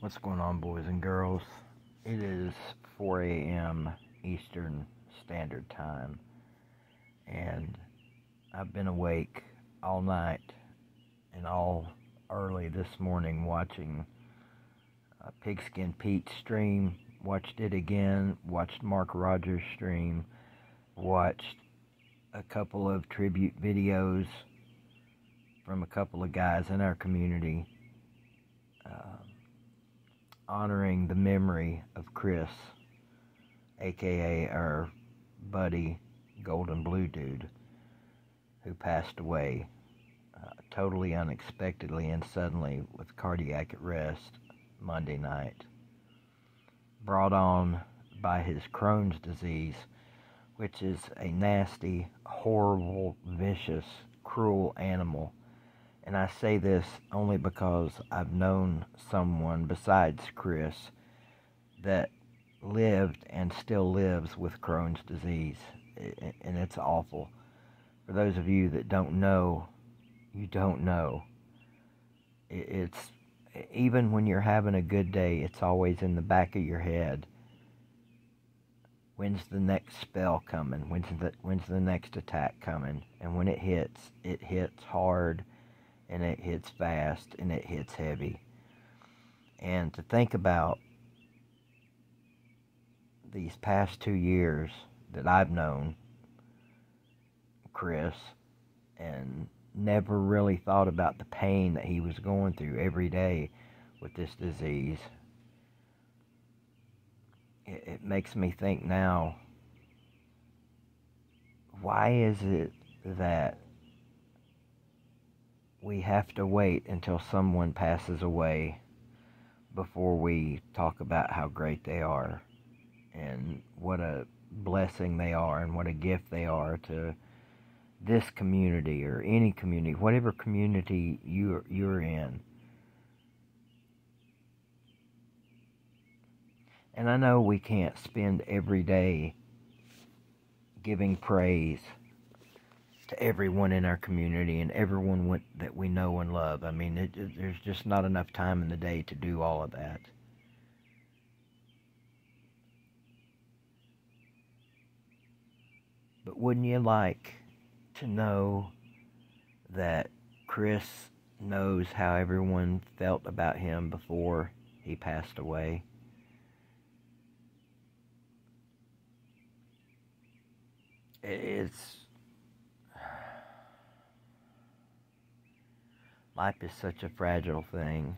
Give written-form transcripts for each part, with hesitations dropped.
What's going on, boys and girls? It is 4 a.m. Eastern Standard Time, and I've been awake all night and all early this morning watching Pigskin Pete's stream, watched it again, watched Mark Rogers' stream, watched a couple of tribute videos from a couple of guys in our community honoring the memory of Chris, aka our buddy Golden Blue Dude, who passed away totally unexpectedly and suddenly with cardiac arrest Monday night, brought on by his Crohn's disease, which is a nasty, horrible, vicious, cruel animal. And I say this only because I've known someone besides Chris that lived and still lives with Crohn's disease, and it's awful. For those of you that don't know, you don't know. It's even when you're having a good day, it's always in the back of your head. When's the next spell coming? When's the next attack coming? And when it hits hard, and it hits fast, and it hits heavy. And to think about these past 2 years that I've known Chris and never really thought about the pain that he was going through every day with this disease, it makes me think now, why is it that we have to wait until someone passes away before we talk about how great they are and what a blessing they are and what a gift they are to this community or any community, whatever community you're in. And I know we can't spend every day giving praise to everyone in our community and everyone that we know and love. I mean, there's just not enough time in the day to do all of that. But wouldn't you like to know that Chris knows how everyone felt about him before he passed away? Life is such a fragile thing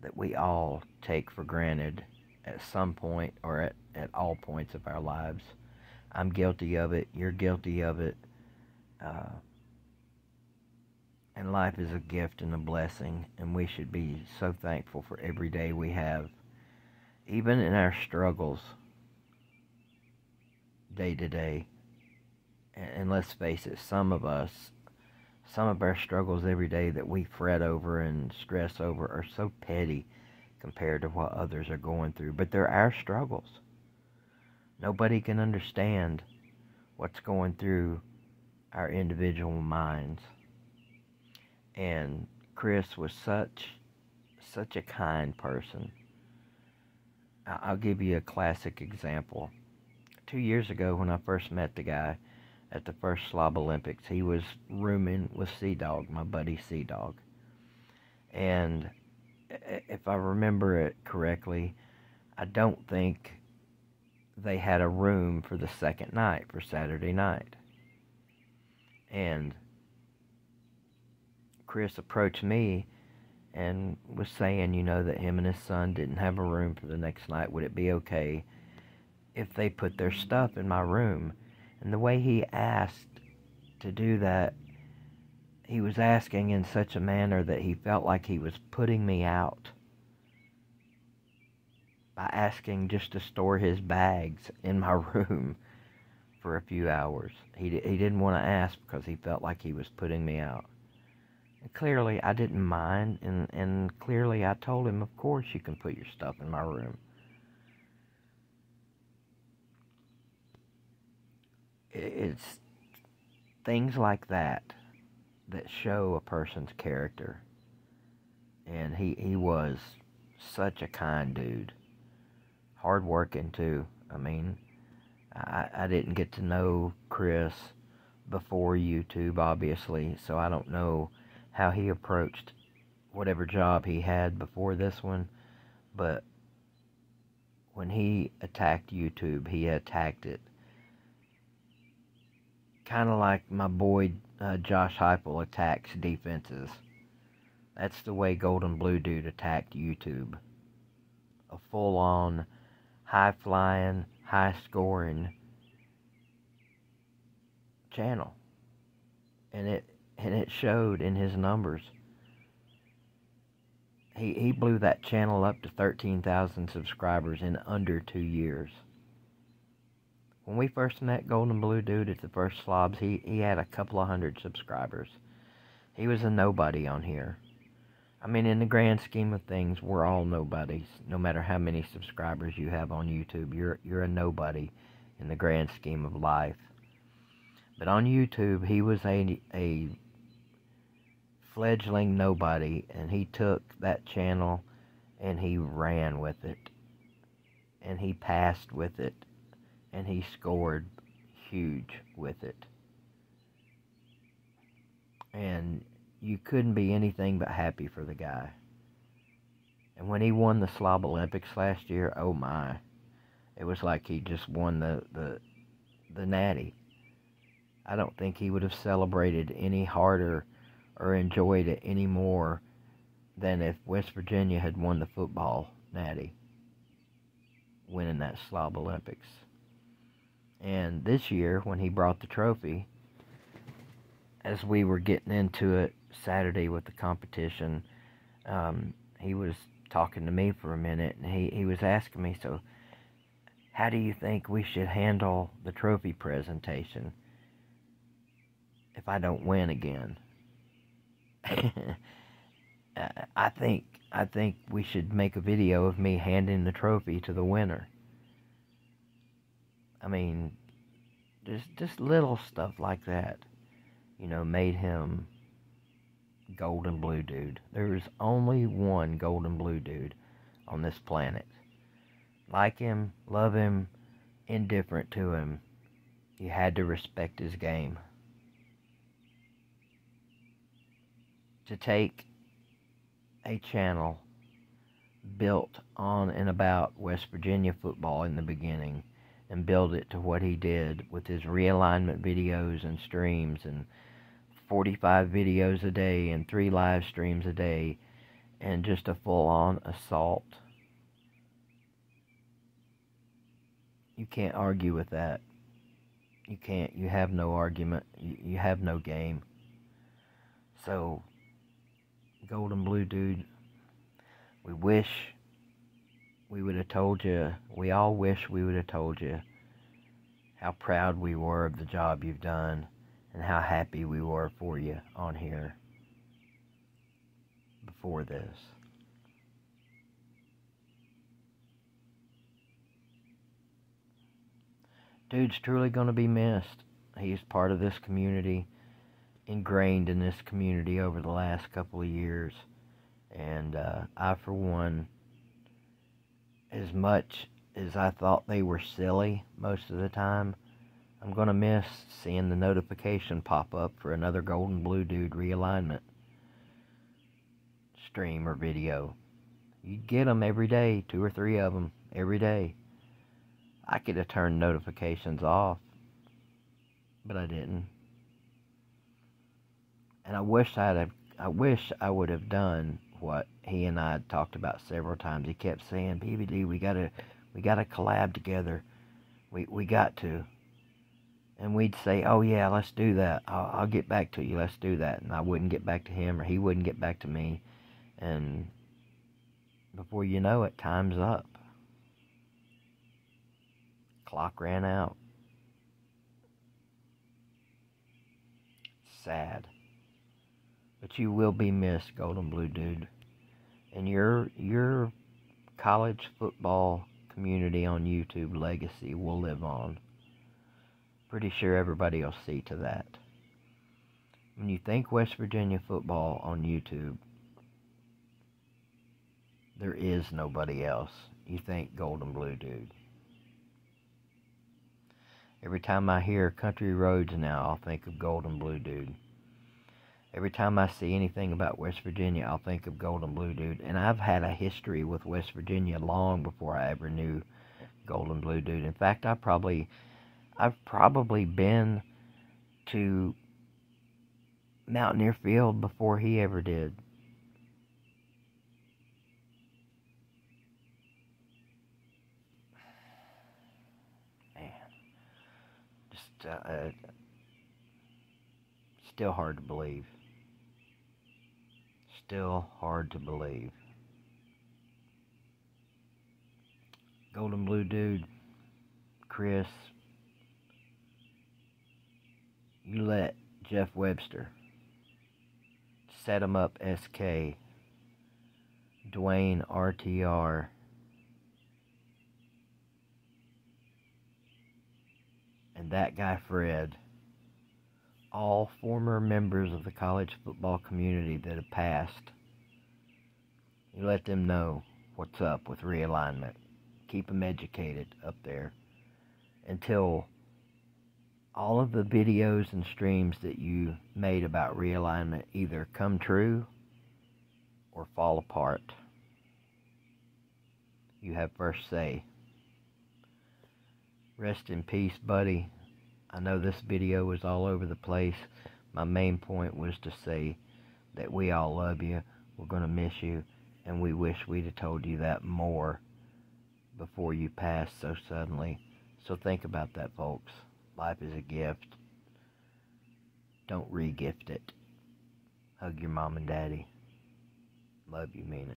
that we all take for granted at some point or at all points of our lives. I'm guilty of it. You're guilty of it. And life is a gift and a blessing, and we should be so thankful for every day we have, even in our struggles, day to day. And let's face it, some of our struggles every day that we fret over and stress over are so petty compared to what others are going through. But they're our struggles. Nobody can understand what's going through our individual minds. And Chris was such a kind person. I'll give you a classic example. 2 years ago when I first met the guy at the first Slob Olympics, he was rooming with Sea Dog, my buddy Sea Dog. And if I remember it correctly, I don't think they had a room for the second night, for Saturday night. And Chris approached me and was saying, that him and his son didn't have a room for the next night. Would it be okay if they put their stuff in my room? And the way he asked to do that, he was asking in such a manner that he felt like he was putting me out by asking just to store his bags in my room for a few hours. He didn't want to ask because he felt like he was putting me out. And clearly, I didn't mind, and clearly I told him, of course you can put your stuff in my room. It's things like that show a person's character. And he was such a kind dude. Hard working too. I mean, I didn't get to know Chris before YouTube, obviously, so I don't know how he approached whatever job he had before this one, but when he attacked YouTube, he attacked it kind of like my boy Josh Heupel attacks defenses. That's the way Golden Blue Dude attacked YouTube. A full-on, high-flying, high-scoring channel. And it showed in his numbers. He blew that channel up to 13,000 subscribers in under 2 years. When we first met Golden Blue Dude at the first slobs, he had a couple of hundred subscribers. He was a nobody on here. I mean, in the grand scheme of things, we're all nobodies. No matter how many subscribers you have on YouTube, you're a nobody in the grand scheme of life. But on YouTube, he was a fledgling nobody, and he took that channel and he ran with it. And he passed with it. And he scored huge with it. And you couldn't be anything but happy for the guy. And when he won the Slob Olympics last year, oh my. It was like he just won the natty. I don't think he would have celebrated any harder or enjoyed it any more than if West Virginia had won the football natty, winning that Slob Olympics. And this year, when he brought the trophy, as we were getting into it Saturday with the competition, he was talking to me for a minute, and he was asking me, so how do you think we should handle the trophy presentation if I don't win again? I think we should make a video of me handing the trophy to the winner. I mean, just little stuff like that, made him Golden Blue Dude. There's only one Golden Blue Dude on this planet. Like him, love him, indifferent to him, you had to respect his game. To take a channel built on and about West Virginia football in the beginning and build it to what he did with his realignment videos and streams and 45 videos a day and 3 live streams a day and just a full-on assault. You can't argue with that. You can't. You have no argument. You have no game. So, Golden Blue Dude, we wish we would have told you, we all wish we would have told you how proud we were of the job you've done and how happy we were for you on here before this. Dude's truly going to be missed. He's part of this community, ingrained in this community over the last couple of years. And I, for one, as much as I thought they were silly most of the time, I'm going to miss seeing the notification pop up for another Golden Blue Dude realignment stream or video. You get them every day, 2 or 3 of them every day. I could have turned notifications off, but I didn't. And I wish I would have done what he and I had talked about several times. He kept saying, "BBD, we gotta collab together. We got to." And we'd say, "Oh yeah, let's do that. I'll get back to you. Let's do that." And I wouldn't get back to him, or he wouldn't get back to me. And before you know it, time's up. Clock ran out. Sad. But you will be missed, Golden Blue Dude. And your college football community on YouTube legacy will live on. Pretty sure everybody will see to that. When you think West Virginia football on YouTube, There is nobody else. You think Golden Blue Dude. Every time I hear Country Roads now, I'll think of Golden Blue Dude. Every time I see anything about West Virginia, I'll think of Golden Blue Dude. And I've had a history with West Virginia long before I ever knew Golden Blue Dude. In fact, I've probably been to Mountaineer Field before he ever did. Man, just still hard to believe. Still hard to believe. Golden Blue Dude, Chris, you let Jeff Webster set him up SK, Dwayne RTR, and that guy Fred, all former members of the college football community that have passed. You let them know what's up with realignment. Keep them educated up there until all of the videos and streams that you made about realignment either come true or fall apart. You have first say. Rest in peace, buddy. I know this video was all over the place. My main point was to say that we all love you, we're going to miss you, and we wish we'd have told you that more before you passed so suddenly. So think about that, folks. Life is a gift. Don't re-gift it. Hug your mom and daddy. Love you, mean it.